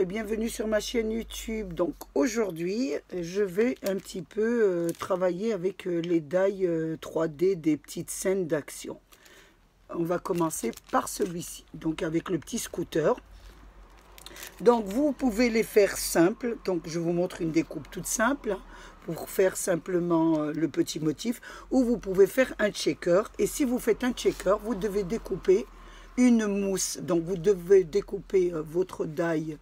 bienvenue sur ma chaîne YouTube. Donc aujourd'hui, je vais un petit peu travailler avec les die 3D des petites scènes d'action. On va commencer par celui-ci, donc avec le petit scooter. Donc vous pouvez les faire simples, donc je vous montre une découpe toute simple, hein, pour faire simplement le petit motif, ou vous pouvez faire un checker. Et si vous faites un checker, vous devez découper une mousse, donc vous devez découper votre die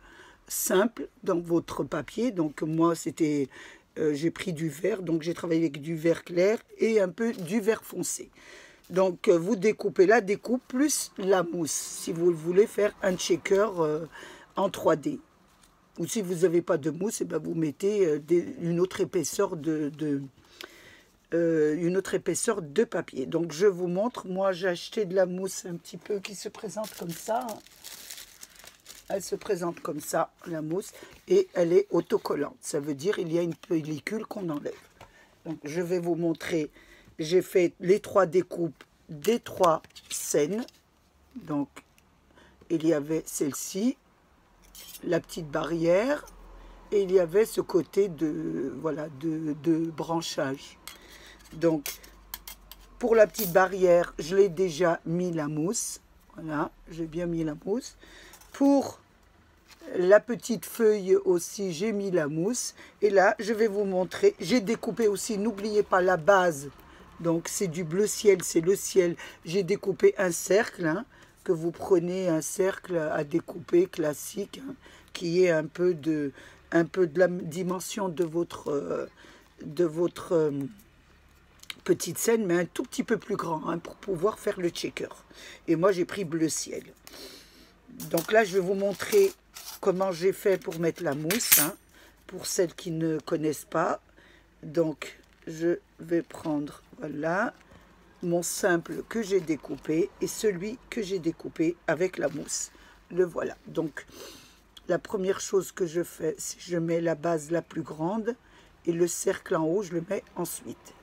simple dans votre papier. Donc moi c'était j'ai pris du vert, donc j'ai travaillé avec du vert clair et un peu du vert foncé. Donc vous découpez la découpe plus la mousse si vous voulez faire un checker en 3D. Ou si vous n'avez pas de mousse, et ben vous mettez une autre épaisseur de papier. Donc je vous montre, moi j'ai acheté de la mousse un petit peu qui se présente comme ça. Elle se présente comme ça, la mousse, et elle est autocollante. Ça veut dire il y a une pellicule qu'on enlève. Donc je vais vous montrer, j'ai fait les 3 découpes des 3 scènes. Donc il y avait celle-ci, la petite barrière, et il y avait ce côté de, voilà, de branchage. Donc pour la petite barrière, je l'ai déjà mis la mousse. Voilà, j'ai bien mis la mousse. Pour la petite feuille aussi, j'ai mis la mousse. Et là, je vais vous montrer. J'ai découpé aussi, n'oubliez pas la base. Donc, c'est du bleu ciel, c'est le ciel. J'ai découpé un cercle, hein, que vous prenez un cercle à découper classique, hein, qui est un peu de la dimension de votre petite scène, mais un tout petit peu plus grand, hein, pour pouvoir faire le checker. Et moi, j'ai pris bleu ciel. Donc là, je vais vous montrer comment j'ai fait pour mettre la mousse, hein, pour celles qui ne connaissent pas. Donc, je vais prendre, voilà, mon simple que j'ai découpé et celui que j'ai découpé avec la mousse. Le voilà. Donc, la première chose que je fais, c'est que je mets la base la plus grande et le cercle en haut, je le mets ensuite.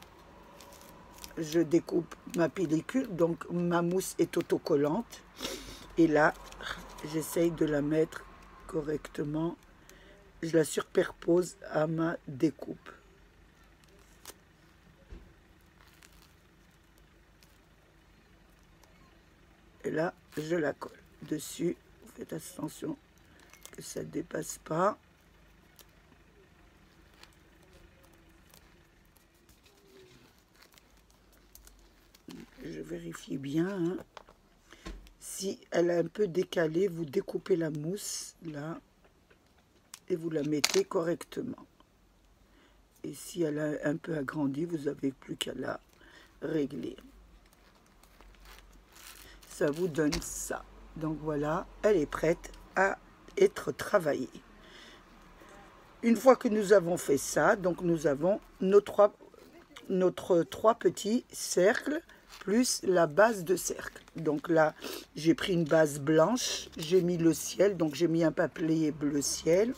Je découpe ma pellicule, donc ma mousse est autocollante. Et là, j'essaye de la mettre correctement. Je la superpose à ma découpe. Et là, je la colle dessus. Faites attention que ça ne dépasse pas. Je vérifie bien, hein. Si elle a un peu décalé, vous découpez la mousse là et vous la mettez correctement. Et si elle a un peu agrandi, vous n'avez plus qu'à la régler. Ça vous donne ça. Donc voilà, elle est prête à être travaillée. Une fois que nous avons fait ça, donc nous avons notre trois petits cercles plus la base de cercle. Donc là, j'ai pris une base blanche, j'ai mis le ciel, donc j'ai mis un papier bleu ciel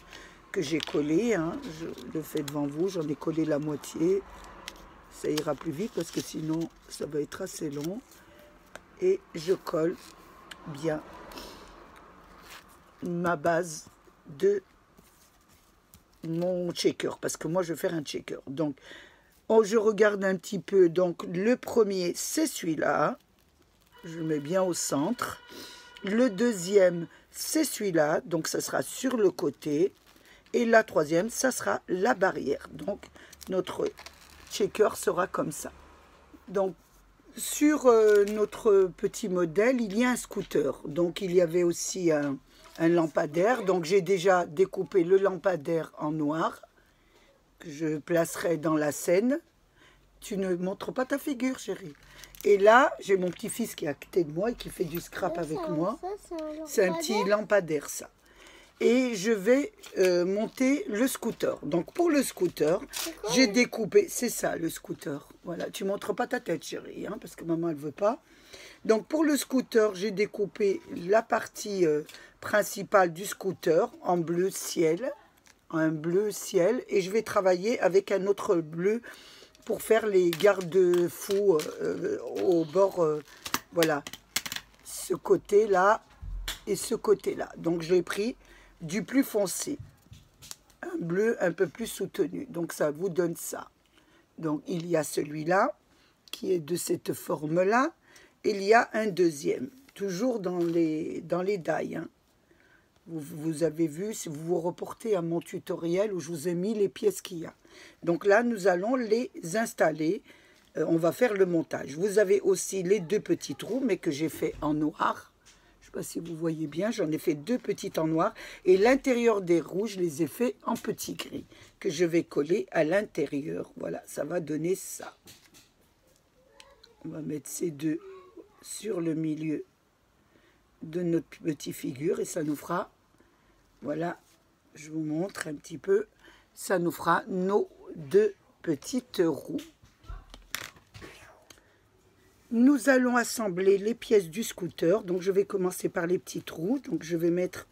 que j'ai collé, hein. Je le fais devant vous, j'en ai collé la moitié. Ça ira plus vite parce que sinon ça va être assez long. Et je colle bien ma base de mon checker, parce que moi je vais faire un checker. Donc je regarde un petit peu. Donc le premier, c'est celui-là, je le mets bien au centre. Le deuxième, c'est celui-là, donc ça sera sur le côté. Et la troisième, ça sera la barrière. Donc notre checker sera comme ça. Donc sur notre petit modèle, il y a un scooter. Donc il y avait aussi un lampadaire. Donc j'ai déjà découpé le lampadaire en noir, que je placerai dans la scène. Tu ne montres pas ta figure, chérie. Et là, j'ai mon petit-fils qui est à côté de moi et qui fait du scrap avec moi. C'est un petit lampadaire, ça. Et je vais monter le scooter. Donc pour le scooter, j'ai découpé, c'est ça le scooter. Voilà, tu montres pas ta tête, chérie, hein, parce que maman elle veut pas. Donc pour le scooter, j'ai découpé la partie principale du scooter en bleu ciel, un bleu ciel, et je vais travailler avec un autre bleu pour faire les garde-fous au bord, voilà, ce côté-là et ce côté-là. Donc j'ai pris du plus foncé. Un bleu un peu plus soutenu. Donc ça vous donne ça. Donc il y a celui-là qui est de cette forme-là. Il y a un deuxième, toujours dans les die. Hein. Vous avez vu, si vous vous reportez à mon tutoriel où je vous ai mis les pièces qu'il y a. Donc là, nous allons les installer. On va faire le montage. Vous avez aussi les deux petits trous, mais que j'ai fait en noir. Je ne sais pas si vous voyez bien, j'en ai fait deux petites en noir. Et l'intérieur des rouges, je les ai fait en petit gris, que je vais coller à l'intérieur. Voilà, ça va donner ça. On va mettre ces deux sur le milieu de notre petite figure et ça nous fera, voilà, je vous montre un petit peu, ça nous fera nos deux petites roues. Nous allons assembler les pièces du scooter, donc je vais commencer par les petits trous, donc je vais mettre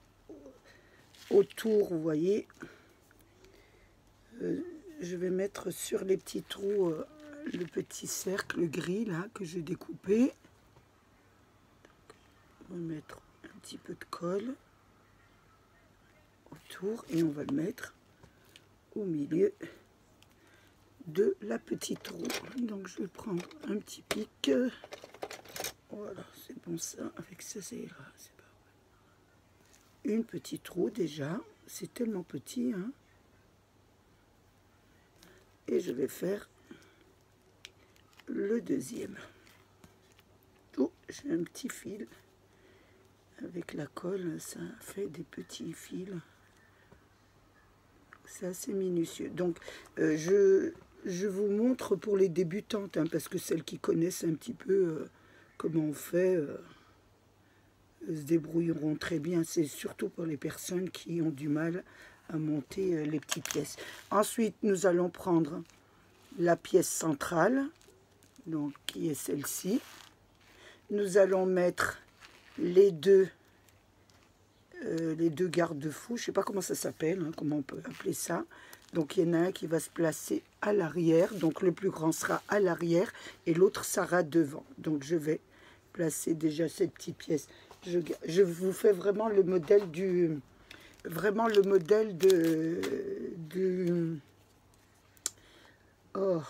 autour, vous voyez, je vais mettre sur les petits trous le petit cercle gris là que j'ai découpé. On va mettre un petit peu de colle autour et on va le mettre au milieu de la petite roue. Donc je vais prendre un petit pic. Voilà, c'est bon ça. Avec ça, c'est pas une petite roue déjà. C'est tellement petit. Hein. Et je vais faire le deuxième. Oh, j'ai un petit fil. Avec la colle, ça fait des petits fils. C'est assez minutieux. Donc, je vous montre pour les débutantes, hein, parce que celles qui connaissent un petit peu comment on fait, se débrouilleront très bien. C'est surtout pour les personnes qui ont du mal à monter les petites pièces. Ensuite, nous allons prendre la pièce centrale, donc qui est celle-ci. Nous allons mettre les deux garde-fous, je ne sais pas comment ça s'appelle, hein, comment on peut appeler ça. Donc il y en a un qui va se placer à l'arrière, donc le plus grand sera à l'arrière et l'autre sera devant. Donc je vais placer déjà cette petite pièce. Je vous fais vraiment le modèle du... Vraiment le modèle du... Oh,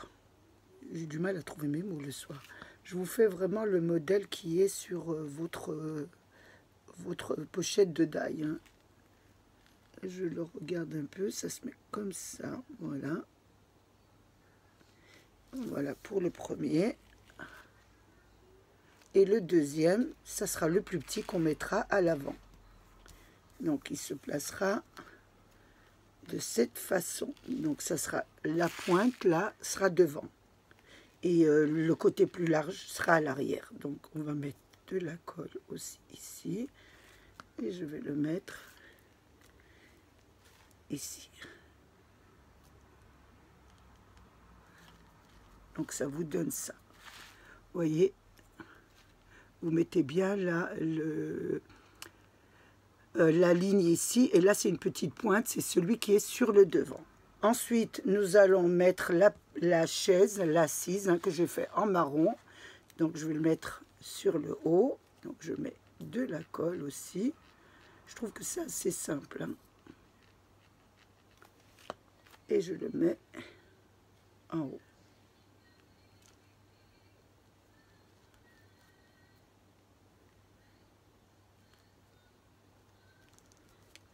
j'ai du mal à trouver mes mots le soir. Je vous fais vraiment le modèle qui est sur votre pochette de die. Hein. Je le regarde un peu, ça se met comme ça, voilà. Voilà pour le premier. Et le deuxième, ça sera le plus petit qu'on mettra à l'avant. Donc il se placera de cette façon. Donc ça sera la pointe là, sera devant. Et le côté plus large sera à l'arrière. Donc on va mettre de la colle aussi ici. Et je vais le mettre ici. Donc ça vous donne ça. Vous voyez, vous mettez bien là la ligne ici. Et là, c'est une petite pointe. C'est celui qui est sur le devant. Ensuite, nous allons mettre la chaise, l'assise, hein, que j'ai fait en marron. Donc je vais le mettre sur le haut. Donc je mets de la colle aussi. Je trouve que c'est assez simple. Hein. Et je le mets en haut.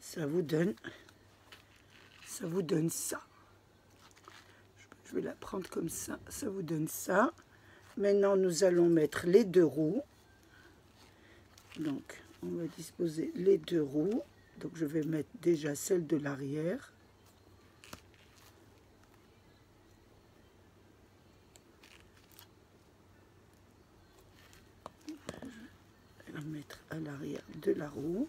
Ça vous donne ça. Je vais la prendre comme ça. Ça vous donne ça. Maintenant, nous allons mettre les deux roues. Donc, on va disposer les deux roues. Donc, je vais mettre déjà celle de l'arrière. Je vais la mettre à l'arrière de la roue.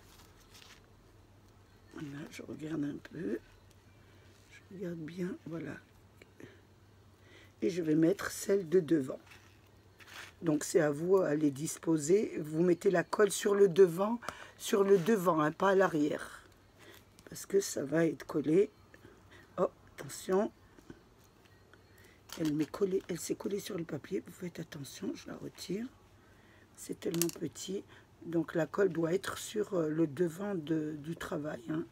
Voilà, je regarde un peu. Je regarde bien, voilà. Et je vais mettre celle de devant. Donc c'est à vous à les disposer. Vous mettez la colle sur le devant, hein, pas à l'arrière. Parce que ça va être collé. Oh, attention. Elle s'est collée sur le papier. Vous faites attention, je la retire. C'est tellement petit. Donc la colle doit être sur le devant du travail. Hein.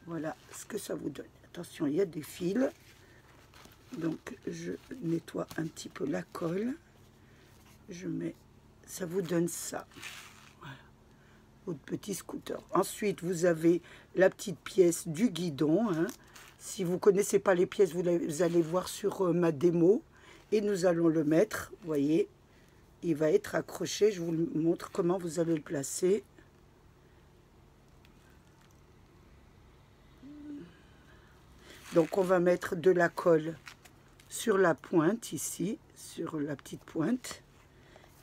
Voilà ce que ça vous donne. Attention, il y a des fils. Donc, je nettoie un petit peu la colle. Je mets... Ça vous donne ça. Voilà. Votre petit scooter. Ensuite, vous avez la petite pièce du guidon. Hein. Si vous ne connaissez pas les pièces, vous allez voir sur ma démo. Et nous allons le mettre. Vous voyez, il va être accroché. Je vous montre comment vous allez le placer. Donc, on va mettre de la colle sur la pointe ici, sur la petite pointe.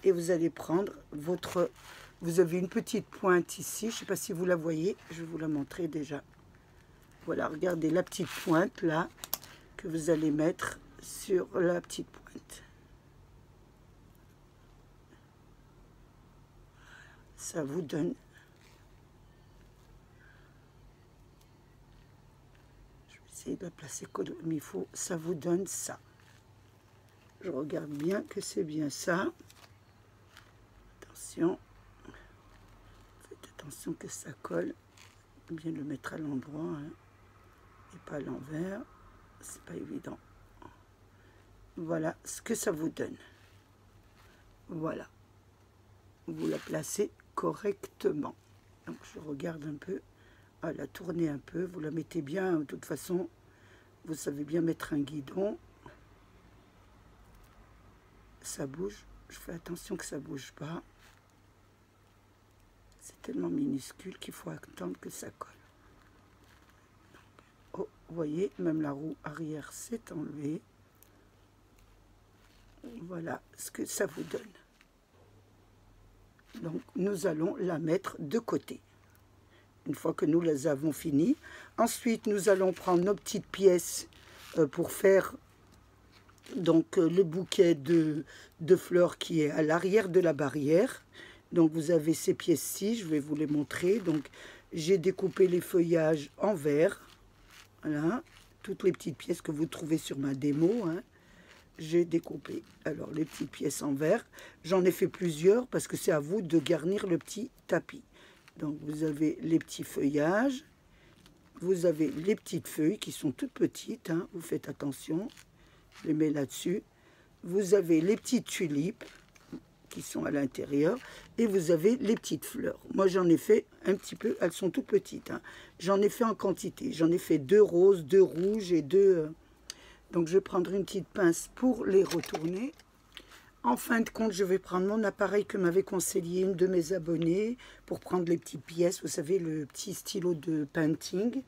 Et vous allez prendre votre... Vous avez une petite pointe ici. Je ne sais pas si vous la voyez. Je vais vous la montrer déjà. Voilà, regardez la petite pointe là que vous allez mettre sur la petite pointe. Ça vous donne... de la placer comme il faut, ça vous donne ça. Je regarde bien que c'est bien ça. Attention, faites attention que ça colle. Bien le mettre à l'endroit hein, et pas à l'envers, c'est pas évident. Voilà ce que ça vous donne. Voilà, vous la placez correctement. Donc je regarde un peu. À la tourner un peu, vous la mettez bien, de toute façon, vous savez bien mettre un guidon. Ça bouge, je fais attention que ça bouge pas. C'est tellement minuscule qu'il faut attendre que ça colle. Oh, vous voyez, même la roue arrière s'est enlevée. Voilà ce que ça vous donne. Donc, nous allons la mettre de côté. Une fois que nous les avons finis. Ensuite, nous allons prendre nos petites pièces pour faire donc le bouquet de fleurs qui est à l'arrière de la barrière. Donc, vous avez ces pièces-ci, je vais vous les montrer. Donc, j'ai découpé les feuillages en vert. Voilà, toutes les petites pièces que vous trouvez sur ma démo. Hein. J'ai découpé alors les petites pièces en vert. J'en ai fait plusieurs parce que c'est à vous de garnir le petit tapis. Donc, vous avez les petits feuillages, vous avez les petites feuilles qui sont toutes petites, hein, vous faites attention, je les mets là-dessus. Vous avez les petites tulipes qui sont à l'intérieur et vous avez les petites fleurs. Moi, j'en ai fait un petit peu, elles sont toutes petites. Hein. J'en ai fait en quantité, j'en ai fait 2 roses, 2 rouges et 2... Donc, je vais prendre une petite pince pour les retourner. En fin de compte, je vais prendre mon appareil que m'avait conseillé une de mes abonnées pour prendre les petites pièces, vous savez, le petit stylo de painting.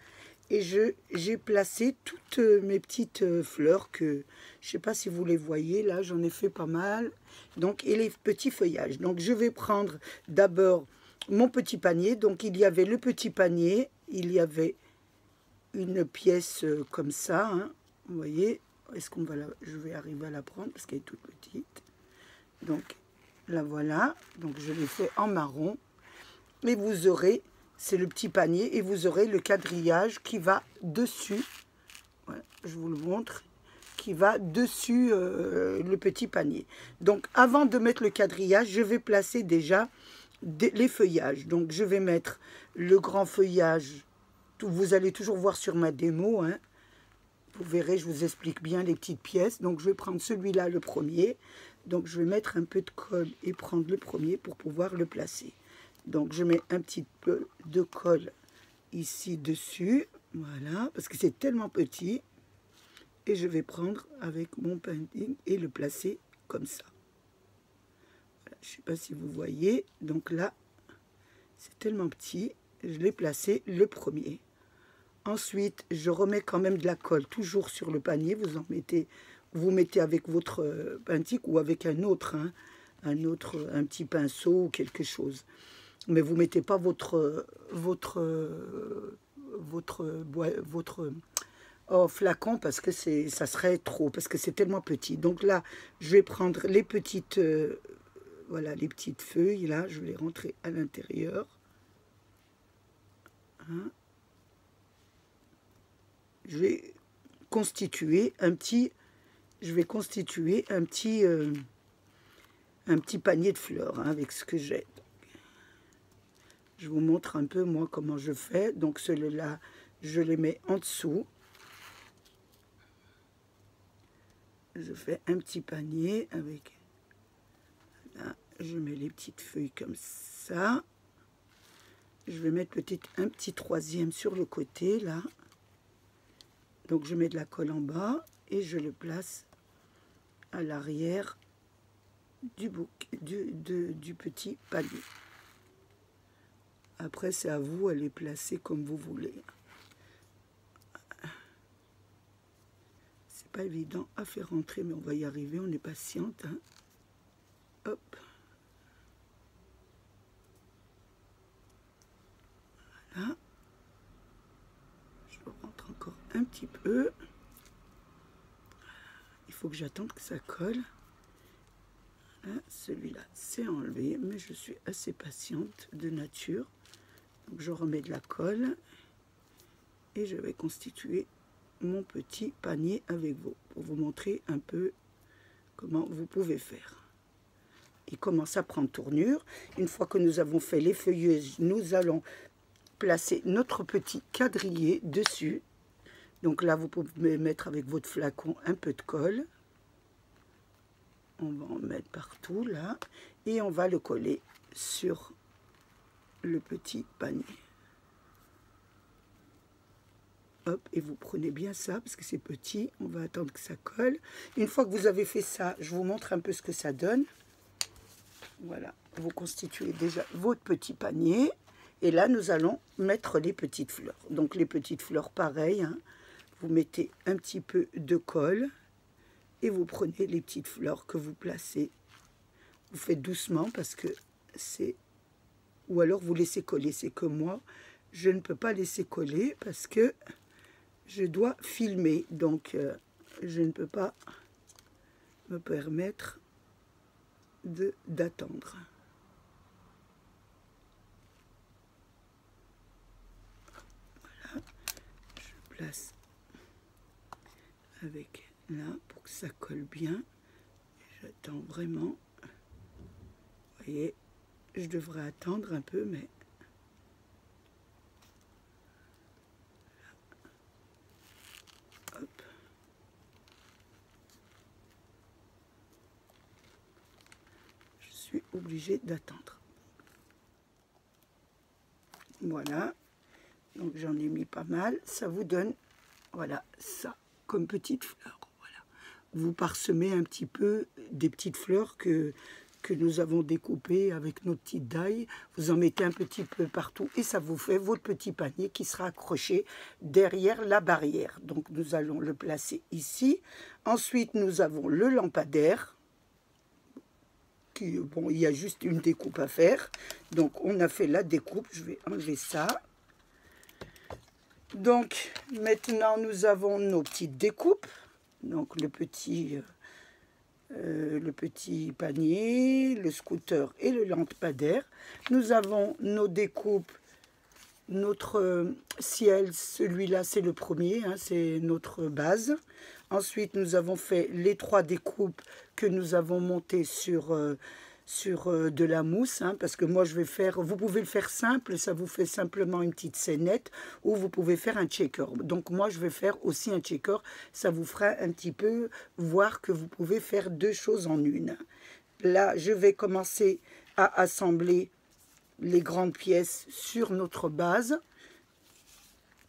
Et j'ai placé toutes mes petites fleurs que, je ne sais pas si vous les voyez, là, j'en ai fait pas mal. Donc, et les petits feuillages. Donc, je vais prendre d'abord mon petit panier. Donc, il y avait le petit panier, il y avait une pièce comme ça, hein, vous voyez. Est-ce qu'on va je vais arriver à la prendre parce qu'elle est toute petite. Donc, la voilà. Donc, je l'ai fait en marron. Et vous aurez, c'est le petit panier, et vous aurez le quadrillage qui va dessus. Voilà, je vous le montre. Qui va dessus le petit panier. Donc, avant de mettre le quadrillage, je vais placer déjà les feuillages. Donc, je vais mettre le grand feuillage. Vous allez toujours voir sur ma démo, hein. Vous verrez, je vous explique bien les petites pièces. Donc, je vais prendre celui-là, le premier. Donc, je vais mettre un peu de colle et prendre le premier pour pouvoir le placer. Donc, je mets un petit peu de colle ici dessus. Voilà, parce que c'est tellement petit. Et je vais prendre avec mon painting et le placer comme ça. Voilà, je ne sais pas si vous voyez. Donc là, c'est tellement petit. Je l'ai placé le premier. Ensuite, je remets quand même de la colle toujours sur le panier. Vous mettez avec votre painting ou avec un autre, hein, un petit pinceau ou quelque chose. Mais vous ne mettez pas votre flacon parce que ça serait trop, parce que c'est tellement petit. Donc là, je vais prendre les petites, voilà, les petites feuilles, là, je vais les rentrer à l'intérieur. Hein. Je vais constituer un petit panier de fleurs, hein, avec ce que j'ai. Je vous montre un peu, moi, comment je fais. Donc, celui-là, je les mets en dessous. Je fais un petit panier avec, là, je mets les petites feuilles comme ça. Je vais mettre peut-être un petit troisième sur le côté, là. Donc je mets de la colle en bas et je le place à l'arrière du petit panier. Après, c'est à vous à les placer comme vous voulez. C'est pas évident à faire rentrer, mais on va y arriver, on est patiente. Hein. Hop. Voilà. Je rentre encore un petit peu. Il faut que j'attende que ça colle. Celui-là, c'est enlevé, mais je suis assez patiente de nature. Donc je remets de la colle et je vais constituer mon petit panier avec vous pour vous montrer un peu comment vous pouvez faire. Il commence à prendre tournure. Une fois que nous avons fait les feuilleuses, nous allons placer notre petit quadrillé dessus. Donc là, vous pouvez mettre avec votre flacon un peu de colle. On va en mettre partout là et on va le coller sur le petit panier. Hop, et vous prenez bien ça parce que c'est petit, on va attendre que ça colle. Une fois que vous avez fait ça, je vous montre un peu ce que ça donne. Voilà, vous constituez déjà votre petit panier et là nous allons mettre les petites fleurs. Donc les petites fleurs pareil, hein, vous mettez un petit peu de colle et vous prenez les petites fleurs que vous placez. Vous faites doucement parce que c'est... Ou alors vous laissez coller. C'est que moi, je ne peux pas laisser coller parce que je dois filmer. Donc, je ne peux pas me permettre d'attendre. Voilà. Je place avec là pour que ça colle bien. J'attends vraiment. Vous voyez, je devrais attendre un peu, mais hop. Je suis obligée d'attendre. Voilà. Donc j'en ai mis pas mal. Ça vous donne, voilà, ça comme petite fleur. Voilà. Vous parsemez un petit peu des petites fleurs que nous avons découpées avec nos petites dailles. Vous en mettez un petit peu partout et ça vous fait votre petit panier qui sera accroché derrière la barrière. Donc nous allons le placer ici. Ensuite, nous avons le lampadaire. Bon, il y a juste une découpe à faire. Donc on a fait la découpe. Je vais enlever ça. Donc maintenant nous avons nos petites découpes. Donc le petit panier, le scooter et le lampadaire. Nous avons nos découpes, notre ciel, celui-là c'est le premier, hein, c'est notre base. Ensuite nous avons fait les 3 découpes que nous avons montées sur de la mousse, hein, parce que moi je vais faire, vous pouvez le faire simple, ça vous fait simplement une petite scénette, ou vous pouvez faire un checker. Donc moi je vais faire aussi un checker, ça vous fera un petit peu voir que vous pouvez faire 2 choses en une. Là je vais commencer à assembler les grandes pièces sur notre base.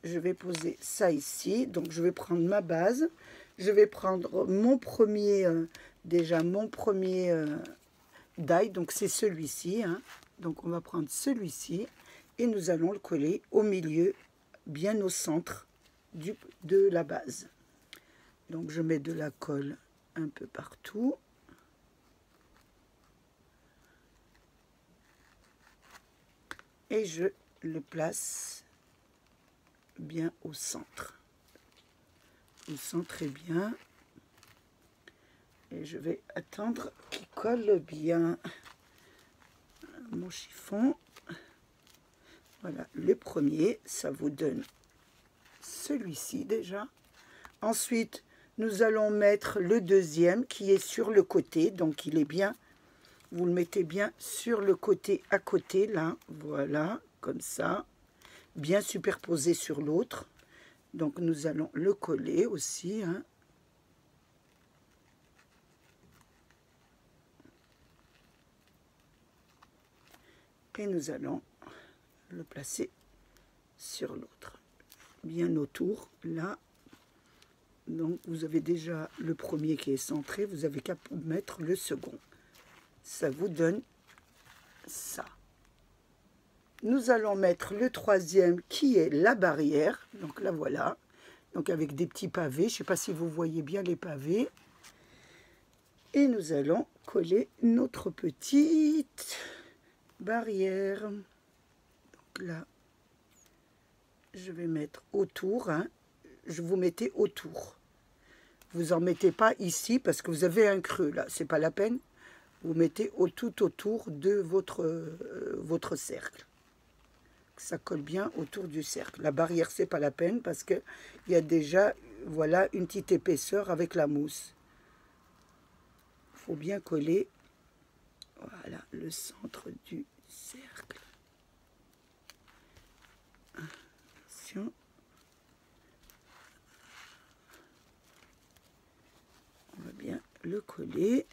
Je vais poser ça ici, donc je vais prendre ma base, je vais prendre mon premier, die, donc c'est celui-ci, hein. Donc on va prendre celui-ci et nous allons le coller au milieu, bien au centre de la base. Donc je mets de la colle un peu partout. Et je le place bien au centre. Vous centrez bien. Et je vais attendre qu'il colle bien mon chiffon. Voilà, le premier, ça vous donne celui-ci déjà. Ensuite, nous allons mettre le deuxième qui est sur le côté. Donc, il est bien, vous le mettez bien sur le côté à côté, là. Voilà, comme ça. Bien superposé sur l'autre. Donc nous allons le coller aussi, hein. Et nous allons le placer sur l'autre, bien autour, là. Donc vous avez déjà le premier qui est centré, vous avez qu'à mettre le second. Ça vous donne ça. Nous allons mettre le troisième qui est la barrière. Donc là voilà, donc avec des petits pavés, je ne sais pas si vous voyez bien les pavés. Et nous allons coller notre petite barrière. Donc là, je vais mettre autour, hein. Je vous mettez autour. Vous en mettez pas ici parce que vous avez un creux là, c'est pas la peine. Vous mettez tout autour de votre cercle. Ça colle bien autour du cercle. La barrière, c'est pas la peine parce que il y a déjà, voilà, une petite épaisseur avec la mousse. Il faut bien coller, voilà, le centre du cercle. Attention. On va bien le coller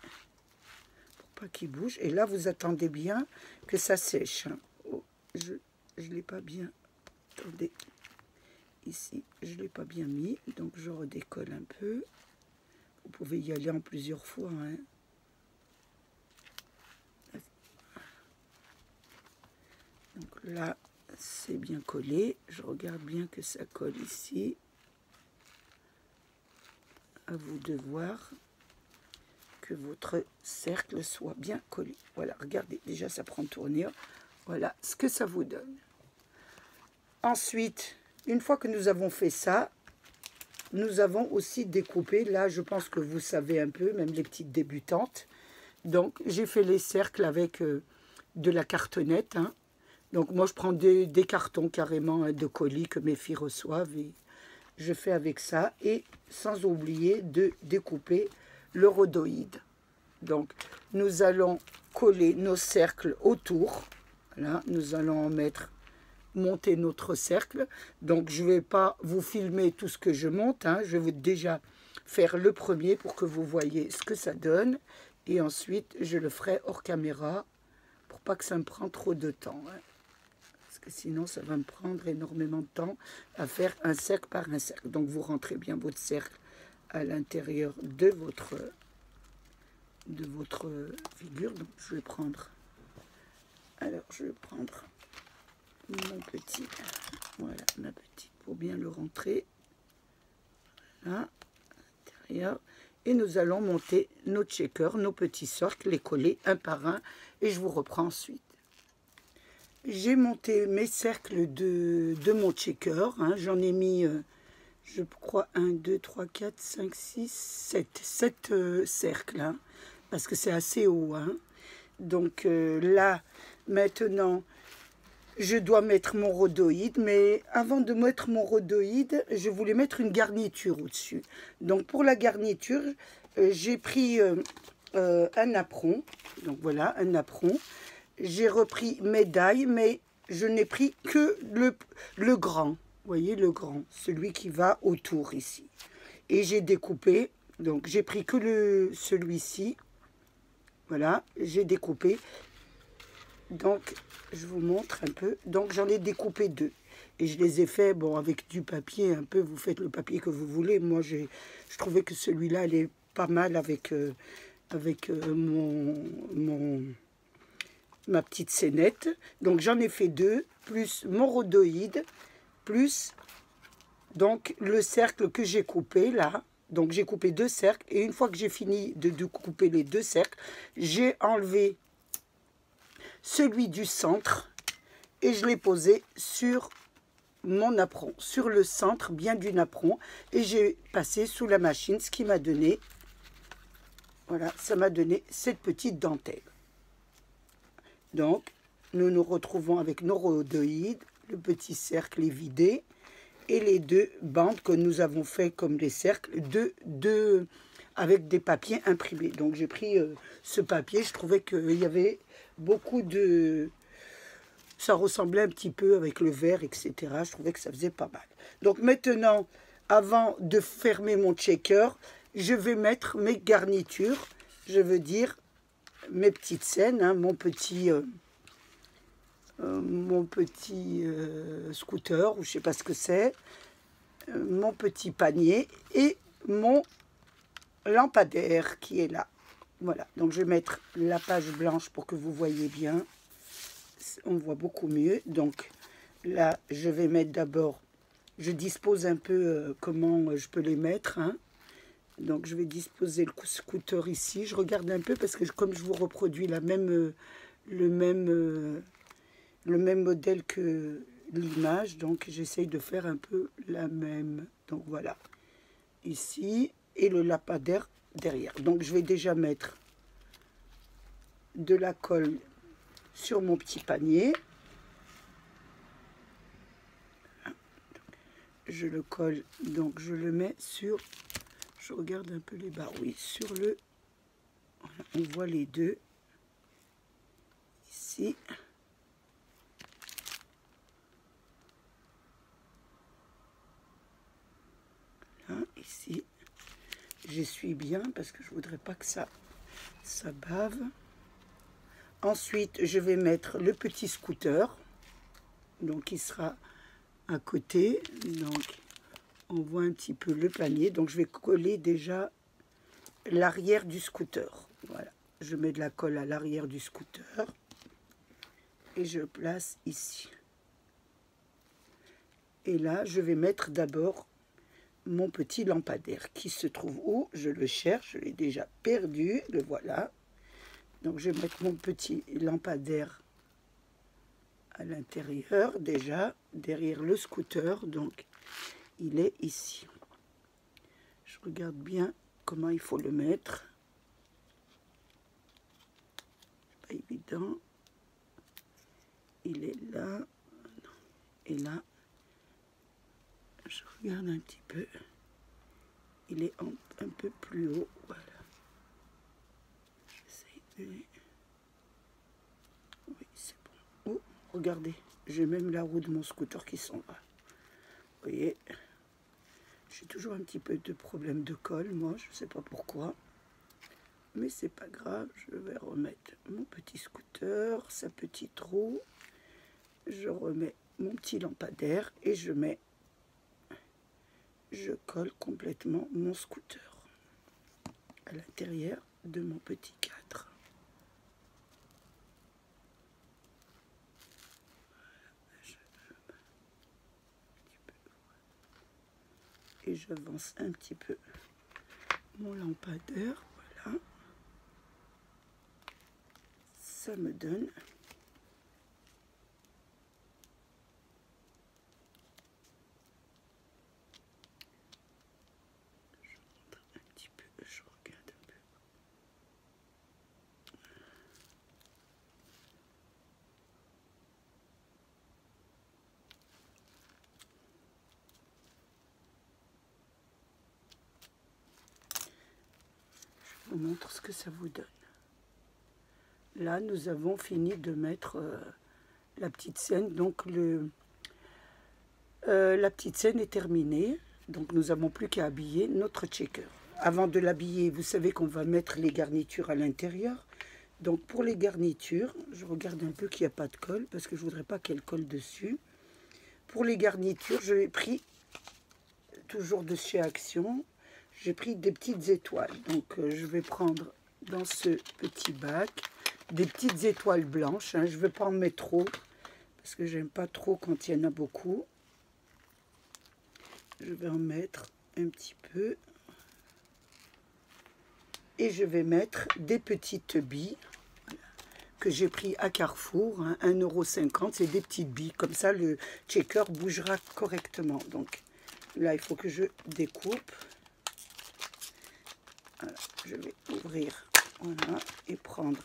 pour pas qu'il bouge. Et là, vous attendez bien que ça sèche. Oh, je ne l'ai pas bien. Attendez. Ici, je ne l'ai pas bien mis. Donc, je redécolle un peu. Vous pouvez y aller en plusieurs fois, hein. Donc là, c'est bien collé. Je regarde bien que ça colle ici. À vous de voir que votre cercle soit bien collé. Voilà, regardez, déjà ça prend tournure. Voilà ce que ça vous donne. Ensuite, une fois que nous avons fait ça, nous avons aussi découpé. Là, je pense que vous savez un peu, même les petites débutantes. Donc, j'ai fait les cercles avec de la cartonnette, hein. Donc, moi, je prends des cartons carrément, hein, de colis que mes filles reçoivent. Et je fais avec ça. Et sans oublier de découper le rhodoïde. Donc, nous allons coller nos cercles autour. Là, nous allons en monter notre cercle. Donc, je ne vais pas vous filmer tout ce que je monte, hein. Je vais déjà faire le premier pour que vous voyez ce que ça donne. Et ensuite, je le ferai hors caméra pour pas que ça me prenne trop de temps, hein. Parce que sinon, ça va me prendre énormément de temps à faire un cercle par un cercle. Donc, vous rentrez bien votre cercle à l'intérieur de votre figure. Donc, je vais prendre... Alors, je vais prendre mon petit, voilà, ma petite, pour bien le rentrer, là, à l'intérieur. Et nous allons monter nos checkers, nos petits cercles, les coller un par un, et je vous reprends ensuite. J'ai monté mes cercles de mon checker, hein. J'en ai mis, je crois, 1, 2, 3, 4, 5, 6, 7 cercles, hein, parce que c'est assez haut, hein. Donc là, maintenant, je dois mettre mon rhodoïde, mais avant de mettre mon rhodoïde, je voulais mettre une garniture au-dessus. Donc pour la garniture, j'ai pris un apron. Donc voilà, un apron. J'ai repris médaille, mais je n'ai pris que le grand. Vous voyez, le grand, celui qui va autour ici. Et j'ai découpé, donc j'ai pris que celui-ci. Voilà, j'ai découpé. Donc, je vous montre un peu. Donc, j'en ai découpé 2. Et je les ai fait, bon, avec du papier un peu. Vous faites le papier que vous voulez. Moi, je trouvais que celui-là, il est pas mal avec, ma petite scénette. Donc, j'en ai fait 2, plus mon rhodoïde, plus, donc, le cercle que j'ai coupé, là. Donc, j'ai coupé 2 cercles. Et une fois que j'ai fini de couper les 2 cercles, j'ai enlevé celui du centre et je l'ai posé sur mon apron, sur le centre bien du napperon, et j'ai passé sous la machine, ce qui m'a donné, voilà, ça m'a donné cette petite dentelle. Donc, nous nous retrouvons avec nos rhodoïdes, le petit cercle est vidé, et les 2 bandes que nous avons fait comme les cercles, avec des papiers imprimés. Donc, j'ai pris ce papier, je trouvais qu'il y avait beaucoup de ça ressemblait un petit peu avec le vert, etc. Je trouvais que ça faisait pas mal. Donc maintenant, avant de fermer mon checker, je vais mettre mes garnitures. Je veux dire mes petites scènes, hein, mon petit scooter, ou je sais pas ce que c'est, mon petit panier et mon lampadaire qui est là. Voilà, donc je vais mettre la page blanche pour que vous voyez bien. On voit beaucoup mieux. Donc là, je vais mettre d'abord, je dispose un peu comment je peux les mettre, hein. Donc je vais disposer le scooter ici. Je regarde un peu parce que comme je vous reproduis le même modèle que l'image, donc j'essaye de faire un peu la même. Donc voilà, ici, et le lampadaire derrière. Donc je vais déjà mettre de la colle sur mon petit panier. Je le colle, donc je le mets sur, je regarde un peu les barres, oui, sur le, voilà, on voit les deux, ici. Là, ici. J'essuie bien parce que je voudrais pas que ça bave. Ensuite, je vais mettre le petit scooter, donc il sera à côté. Donc, on voit un petit peu le panier. Donc, je vais coller déjà l'arrière du scooter. Voilà, je mets de la colle à l'arrière du scooter et je place ici. Et là, je vais mettre d'abord mon petit lampadaire qui se trouve où? Je le cherche, je l'ai déjà perdu, le voilà. Donc je vais mettre mon petit lampadaire à l'intérieur déjà, derrière le scooter, donc il est ici. Je regarde bien comment il faut le mettre. Pas évident. Il est là, et là. Je regarde un petit peu. Il est un peu plus haut, voilà. J'essaie de... Oui, c'est bon. Oh, regardez, j'ai même la roue de mon scooter qui s'en va. Vous voyez, j'ai toujours un petit peu de problème de colle, moi, je ne sais pas pourquoi. Mais c'est pas grave, je vais remettre mon petit scooter, sa petite roue. Je remets mon petit lampadaire et je colle complètement mon scooter à l'intérieur de mon petit cadre. Et j'avance un petit peu mon lampadaire, voilà. Ça me donne vous montre ce que ça vous donne. Là, nous avons fini de mettre la petite scène. Donc, la petite scène est terminée. Donc, nous n'avons plus qu'à habiller notre checker. Avant de l'habiller, vous savez qu'on va mettre les garnitures à l'intérieur. Donc, pour les garnitures, je regarde un peu qu'il n'y a pas de colle parce que je ne voudrais pas qu'elle colle dessus. Pour les garnitures, je l'ai pris toujours de chez Action. J'ai pris des petites étoiles, donc je vais prendre dans ce petit bac des petites étoiles blanches, hein. Je ne vais pas en mettre trop, parce que j'aime pas trop quand il y en a beaucoup. Je vais en mettre un petit peu. Et je vais mettre des petites billes que j'ai pris à Carrefour, hein, 1,50 €, c'est des petites billes, comme ça le checker bougera correctement. Donc là, il faut que je découpe. Voilà, je vais ouvrir, voilà, et prendre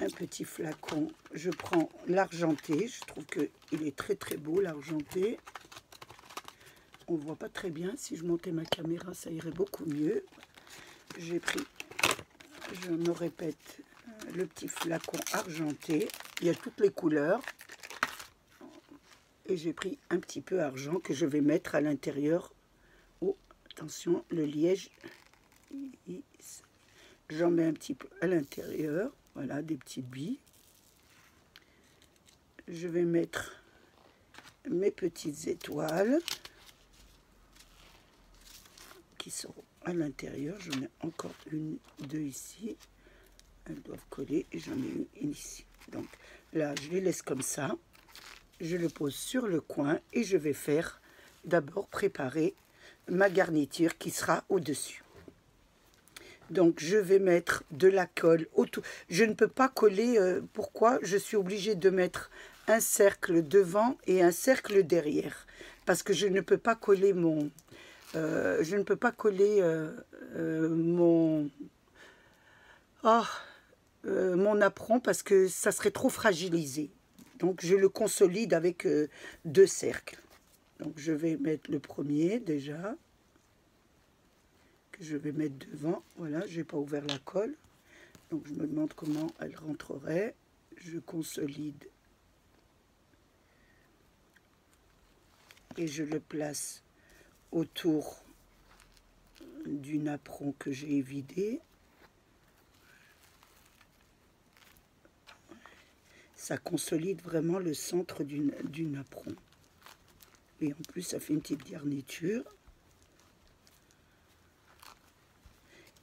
un petit flacon. Je prends l'argenté, je trouve qu'il est très très beau l'argenté. On ne voit pas très bien, si je montais ma caméra ça irait beaucoup mieux. J'ai pris, je me répète, le petit flacon argenté. Il y a toutes les couleurs. Et j'ai pris un petit peu argent que je vais mettre à l'intérieur. Oh, attention, le liège. J'en mets un petit peu à l'intérieur. Voilà, des petites billes. Je vais mettre mes petites étoiles qui sont à l'intérieur. J'en ai encore une, deux ici. Elles doivent coller et j'en ai une ici. Donc là, je les laisse comme ça. Je le pose sur le coin et je vais faire d'abord préparer ma garniture qui sera au-dessus. Donc je vais mettre de la colle autour. Je ne peux pas coller, pourquoi? Je suis obligée de mettre un cercle devant et un cercle derrière. Parce que je ne peux pas coller mon... mon apron parce que ça serait trop fragilisé. Donc je le consolide avec deux cercles. Donc je vais mettre le premier déjà, que je vais mettre devant. Voilà, je n'ai pas ouvert la colle. Donc je me demande comment elle rentrerait. Je consolide. Et je le place autour du napperon que j'ai vidé. Ça consolide vraiment le centre du napperon. Et en plus, ça fait une petite garniture.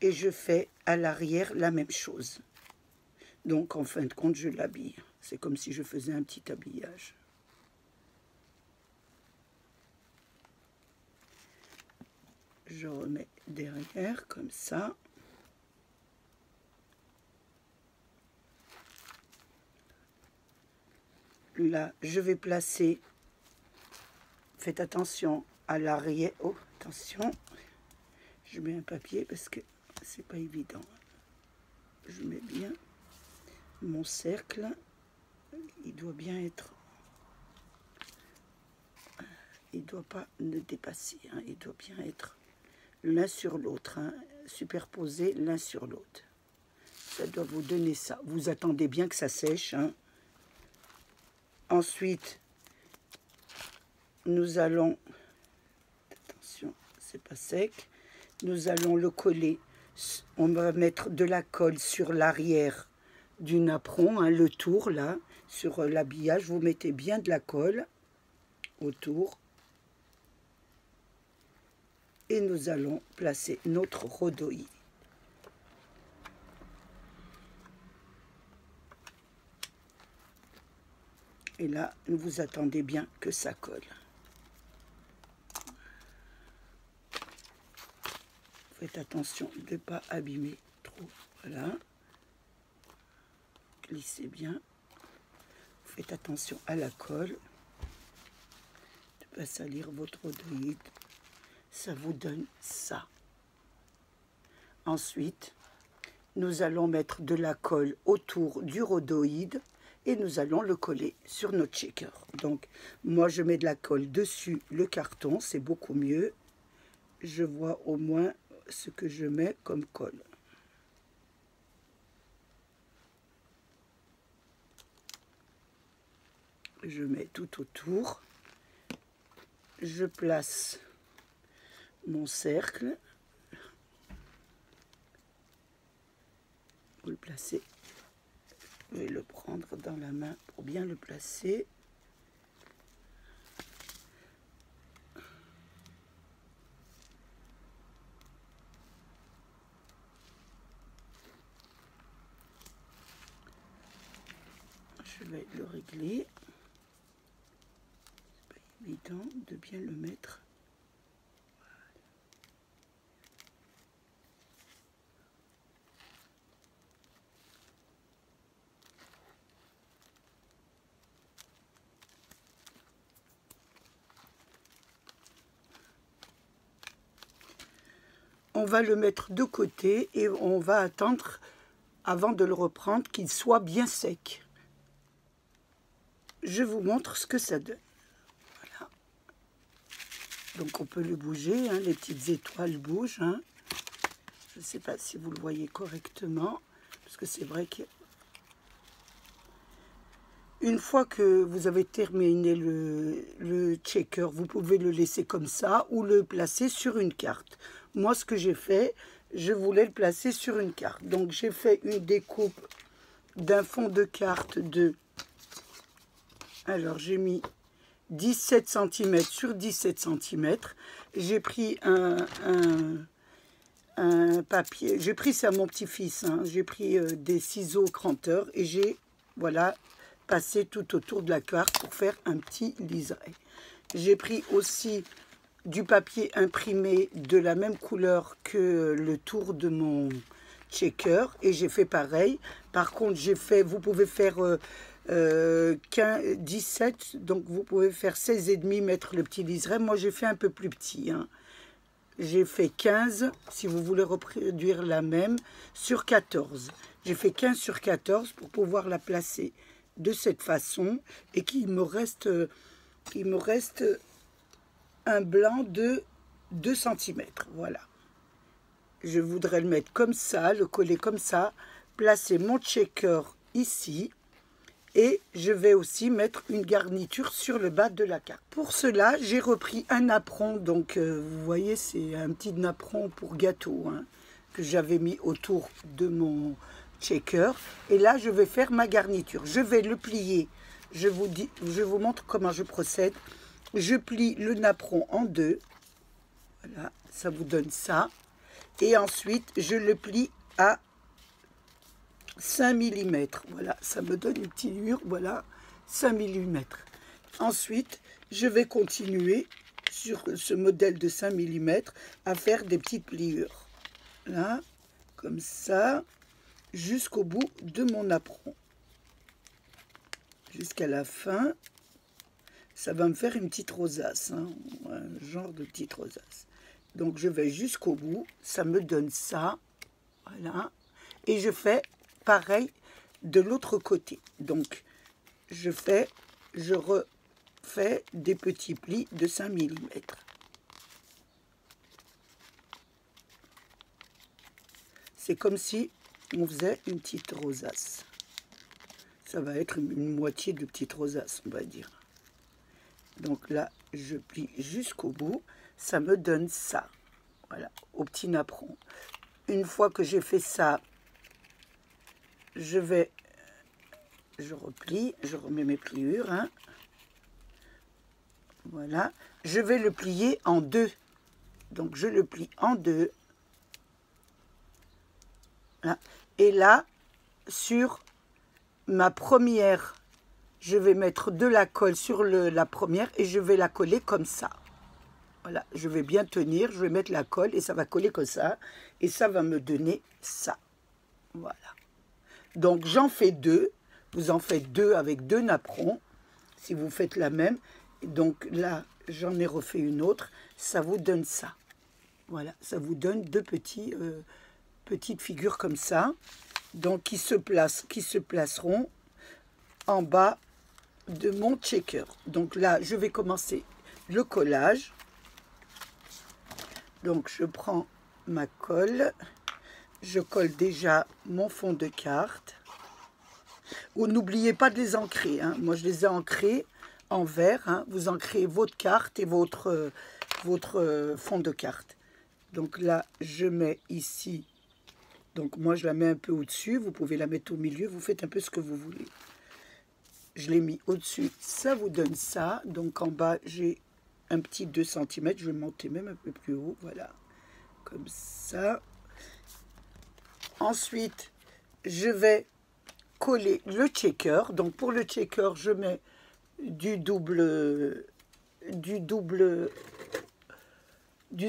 Et je fais à l'arrière la même chose. Donc, en fin de compte, je l'habille. C'est comme si je faisais un petit habillage. Je remets derrière, comme ça. Là, je vais placer, faites attention à l'arrière, oh, attention, je mets un papier parce que c'est pas évident. Je mets bien mon cercle, il doit bien être, il doit pas ne dépasser, hein, il doit bien être l'un sur l'autre, hein, superposé l'un sur l'autre. Ça doit vous donner ça. Vous attendez bien que ça sèche, hein. Ensuite, nous allons, attention, c'est pas sec, nous allons le coller, on va mettre de la colle sur l'arrière du napperon, hein, le tour là, sur l'habillage, vous mettez bien de la colle autour. Et nous allons placer notre rhodoïde. Et là, vous attendez bien que ça colle. Faites attention de ne pas abîmer trop. Voilà. Glissez bien. Faites attention à la colle. De ne pas salir votre rhodoïde. Ça vous donne ça. Ensuite, nous allons mettre de la colle autour du rhodoïde. Et nous allons le coller sur notre shaker. Donc, moi, je mets de la colle dessus le carton, c'est beaucoup mieux. Je vois au moins ce que je mets comme colle. Je mets tout autour. Je place mon cercle. Vous le placez. Je vais le prendre dans la main pour bien le placer. Je vais le régler. C'est pas évident de bien le mettre. On va le mettre de côté et on va attendre, avant de le reprendre, qu'il soit bien sec. Je vous montre ce que ça donne. Voilà. Donc on peut le bouger, hein, les petites étoiles bougent. Hein. Je ne sais pas si vous le voyez correctement, parce que c'est vrai que... une fois que vous avez terminé le checker, vous pouvez le laisser comme ça ou le placer sur une carte. Moi, ce que j'ai fait, je voulais le placer sur une carte. Donc, j'ai fait une découpe d'un fond de carte de... Alors, j'ai mis 17 cm sur 17 cm. J'ai pris un papier. J'ai pris ça à mon petit-fils. Hein. J'ai pris des ciseaux cranteurs et j'ai, voilà, passé tout autour de la carte pour faire un petit liseré. J'ai pris aussi du papier imprimé de la même couleur que le tour de mon checker et j'ai fait pareil. Par contre, j'ai fait, vous pouvez faire 17, donc vous pouvez faire 16,5, mettre le petit liseré. Moi, j'ai fait un peu plus petit. Hein. J'ai fait 15, si vous voulez reproduire la même, sur 14. J'ai fait 15 sur 14 pour pouvoir la placer de cette façon et qu'il me reste un blanc de 2 cm. Voilà. Je voudrais le mettre comme ça, le coller comme ça, placer mon checker ici et je vais aussi mettre une garniture sur le bas de la carte. Pour cela, j'ai repris un napperon, donc vous voyez, c'est un petit napperon pour gâteau hein, que j'avais mis autour de mon checker. Et là, je vais faire ma garniture. Je vais le plier. Je vous montre comment je procède. Je plie le napperon en deux. Voilà, ça vous donne ça. Et ensuite, je le plie à 5 mm. Voilà, ça me donne une petite pliure. Voilà, 5 mm. Ensuite, je vais continuer sur ce modèle de 5 mm à faire des petites pliures. Là, comme ça, jusqu'au bout de mon napperon. Jusqu'à la fin. Ça va me faire une petite rosace, hein, un genre de petite rosace. Donc, je vais jusqu'au bout. Ça me donne ça. Voilà. Et je fais pareil de l'autre côté. Donc, je refais des petits plis de 5 mm. C'est comme si on faisait une petite rosace. Ça va être une moitié de petite rosace, on va dire. Donc là, je plie jusqu'au bout. Ça me donne ça. Voilà, au petit napperon. Une fois que j'ai fait ça, je replie, je remets mes pliures. Hein. Voilà. Je vais le plier en deux. Donc, je le plie en deux. Voilà. Et là, sur ma première, je vais mettre de la colle sur la première et je vais la coller comme ça. Voilà, je vais bien tenir, je vais mettre la colle et ça va coller comme ça. Et ça va me donner ça. Voilà. Donc, j'en fais deux. Vous en faites deux avec deux napperons, si vous faites la même. Donc là, j'en ai refait une autre. Ça vous donne ça. Voilà, ça vous donne deux petites figures comme ça. Donc, qui se placeront en bas de mon checker. Donc là, je vais commencer le collage. Donc, je prends ma colle. Je colle déjà mon fond de carte. N'oubliez pas de les ancrer. Hein. Moi, je les ai ancrés en vert. Hein. Vous ancrez votre carte et votre fond de carte. Donc là, je mets ici. Donc moi, je la mets un peu au-dessus. Vous pouvez la mettre au milieu. Vous faites un peu ce que vous voulez. Je l'ai mis au-dessus. Ça vous donne ça. Donc en bas, j'ai un petit 2 cm. Je vais monter même un peu plus haut. Voilà. Comme ça. Ensuite, je vais coller le checker. Donc pour le checker, je mets du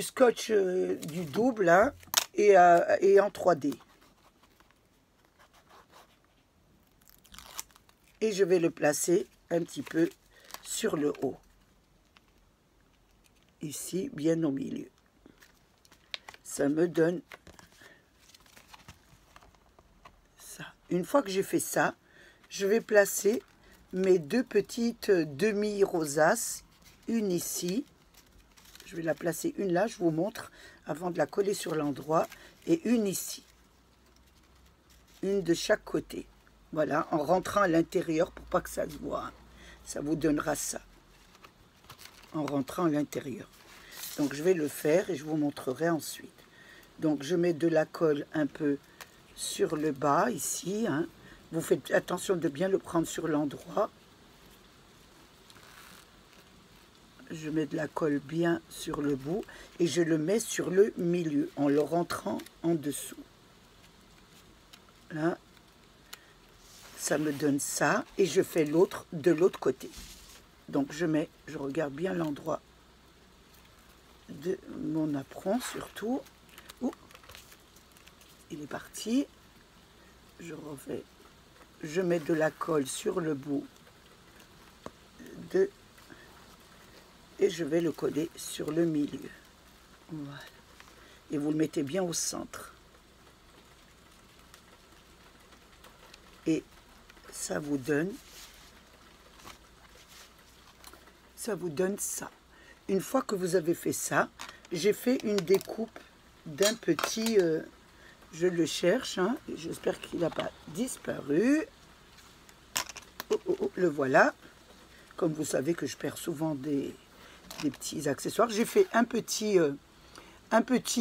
scotch du double hein, et en 3D. Et je vais le placer un petit peu sur le haut. Ici, bien au milieu. Ça me donne ça. Une fois que j'ai fait ça, je vais placer mes deux petites demi-rosaces. Une ici. Je vais la placer une là, je vous montre, avant de la coller sur l'endroit. Et une ici. Une de chaque côté. Voilà, en rentrant à l'intérieur pour pas que ça se voit. Ça vous donnera ça. En rentrant à l'intérieur. Donc je vais le faire et je vous montrerai ensuite. Donc je mets de la colle un peu sur le bas ici. Hein. Vous faites attention de bien le prendre sur l'endroit. Je mets de la colle bien sur le bout et je le mets sur le milieu en le rentrant en dessous. Là, ça me donne ça et je fais l'autre de l'autre côté. Donc je regarde bien l'endroit de mon apron surtout. Ouh, il est parti. Je mets de la colle sur le bout et je vais le coller sur le milieu. Voilà. Et vous le mettez bien au centre. Et ça vous donne ça. Une fois que vous avez fait ça, j'ai fait une découpe d'un petit, je le cherche, hein, j'espère qu'il n'a pas disparu. Oh, oh, oh, le voilà. Comme vous savez que je perds souvent des petits accessoires, j'ai fait un petit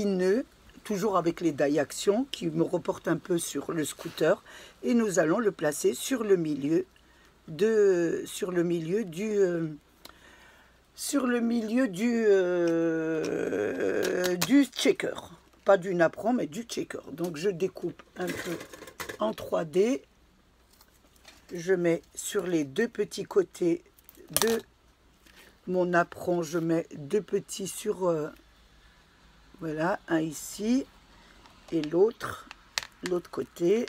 nœud, toujours avec les die action, qui me reporte un peu sur le scooter, et nous allons le placer sur le milieu du checker, pas du napperon mais du checker. Donc je découpe un peu en 3D, je mets sur les deux petits côtés de mon napperon, je mets deux petits sur voilà, un ici et l'autre côté,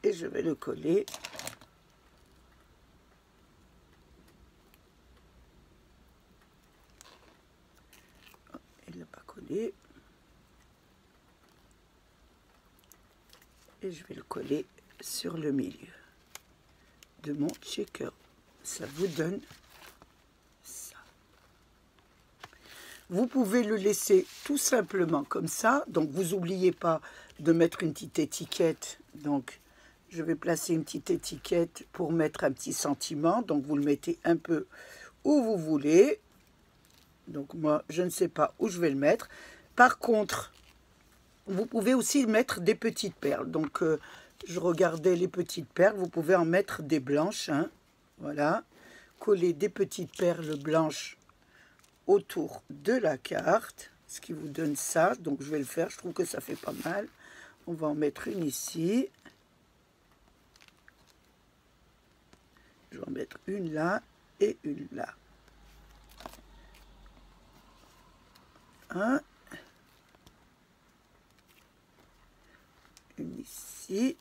et je vais le coller. Il n'a pas collé. Et je vais le coller sur le milieu de mon checker. Ça vous donne ça. Vous pouvez le laisser tout simplement comme ça. Donc vous n'oubliez pas de mettre une petite étiquette. Donc je vais placer une petite étiquette pour mettre un petit sentiment. Donc vous le mettez un peu où vous voulez. Donc moi je ne sais pas où je vais le mettre. Par contre, vous pouvez aussi mettre des petites perles. Donc je regardais les petites perles. Vous pouvez en mettre des blanches. Hein. Voilà. Coller des petites perles blanches autour de la carte, ce qui vous donne ça. Donc je vais le faire, je trouve que ça fait pas mal. On va en mettre une ici. Je vais en mettre une là et une là. Un. Une ici.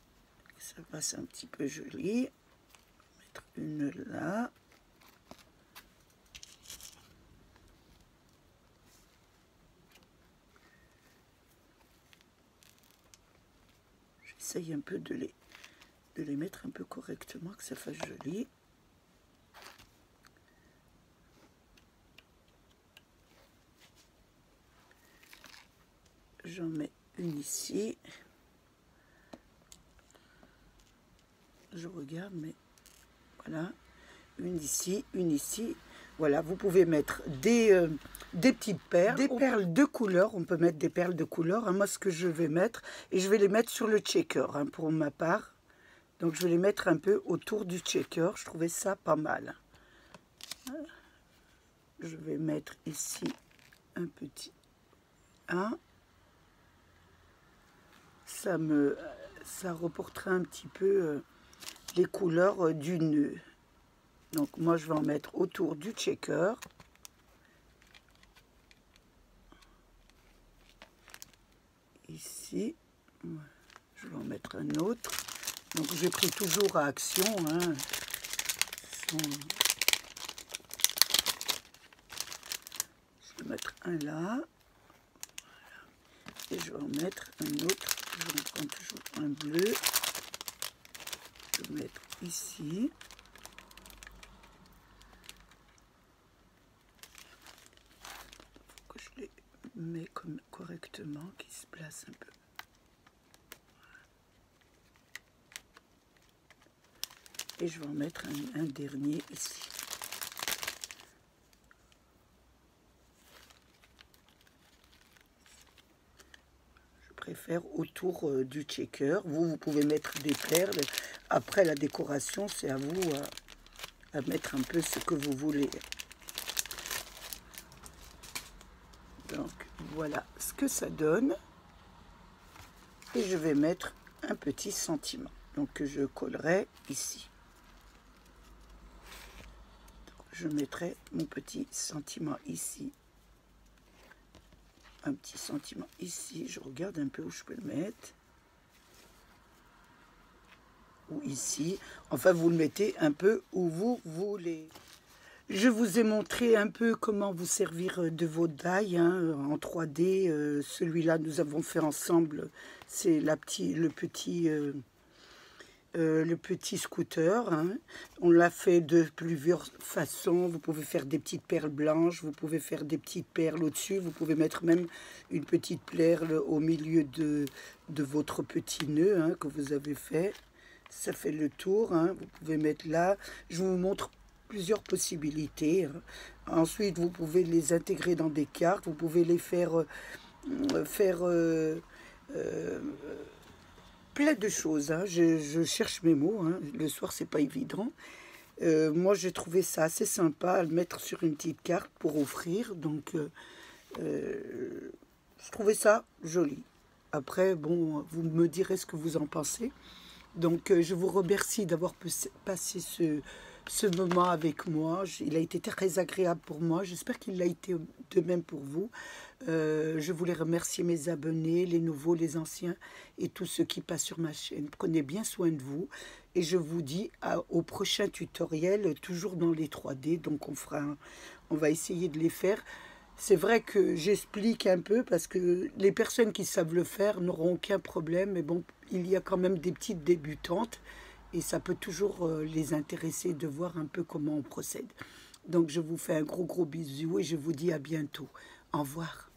Ça passe un petit peu joli. Mettre une là. J'essaye un peu de les mettre un peu correctement, que ça fasse joli. J'en mets une ici. Je regarde, mais voilà. Une ici, une ici. Voilà, vous pouvez mettre des petites perles, des perles de couleur. On peut mettre des perles de couleur. Hein, moi, ce que je vais mettre, et je vais les mettre sur le checker, hein, pour ma part. Donc, je vais les mettre un peu autour du checker. Je trouvais ça pas mal. Je vais mettre ici un petit 1. Ça reportera un petit peu les couleurs du nœud. Donc moi je vais en mettre autour du checker. Ici, je vais en mettre un autre. Donc j'ai pris toujours à action. Hein. Je vais mettre un là. Voilà. Et je vais en mettre un autre. Je vais en prendre toujours un bleu. Je vais mettre ici. Que je les mets comme correctement, qu'ils se placent un peu. Et je vais en mettre un dernier ici. Je préfère autour du checker. Vous pouvez mettre des perles. Après, la décoration, c'est à vous à mettre un peu ce que vous voulez. Donc, voilà ce que ça donne. Et je vais mettre un petit sentiment. Donc, que je collerai ici. Donc, je mettrai mon petit sentiment ici. Un petit sentiment ici. Je regarde un peu où je peux le mettre. Ou ici. Enfin, vous le mettez un peu où vous voulez. Je vous ai montré un peu comment vous servir de vos die en 3D. Celui-là, nous avons fait ensemble. C'est le petit scooter. Hein. On l'a fait de plusieurs façons. Vous pouvez faire des petites perles blanches. Vous pouvez faire des petites perles au-dessus. Vous pouvez mettre même une petite perle au milieu de votre petit nœud que vous avez fait. Ça fait le tour. Hein. Vous pouvez mettre là. Je vous montre plusieurs possibilités. Ensuite, vous pouvez les intégrer dans des cartes. Vous pouvez les faire plein de choses. Hein. Je cherche mes mots. Hein. Le soir, c'est pas évident. Moi, j'ai trouvé ça assez sympa à le mettre sur une petite carte pour offrir. Donc, je trouvais ça joli. Après, bon, vous me direz ce que vous en pensez. Donc, je vous remercie d'avoir passé ce moment avec moi. Il a été très agréable pour moi. J'espère qu'il l'a été de même pour vous. Je voulais remercier mes abonnés, les nouveaux, les anciens et tous ceux qui passent sur ma chaîne. Prenez bien soin de vous. Et je vous dis au prochain tutoriel, toujours dans les 3D. Donc, on va essayer de les faire. C'est vrai que j'explique un peu parce que les personnes qui savent le faire n'auront aucun problème. Mais bon, il y a quand même des petites débutantes et ça peut toujours les intéresser de voir un peu comment on procède. Donc, je vous fais un gros bisou et je vous dis à bientôt. Au revoir.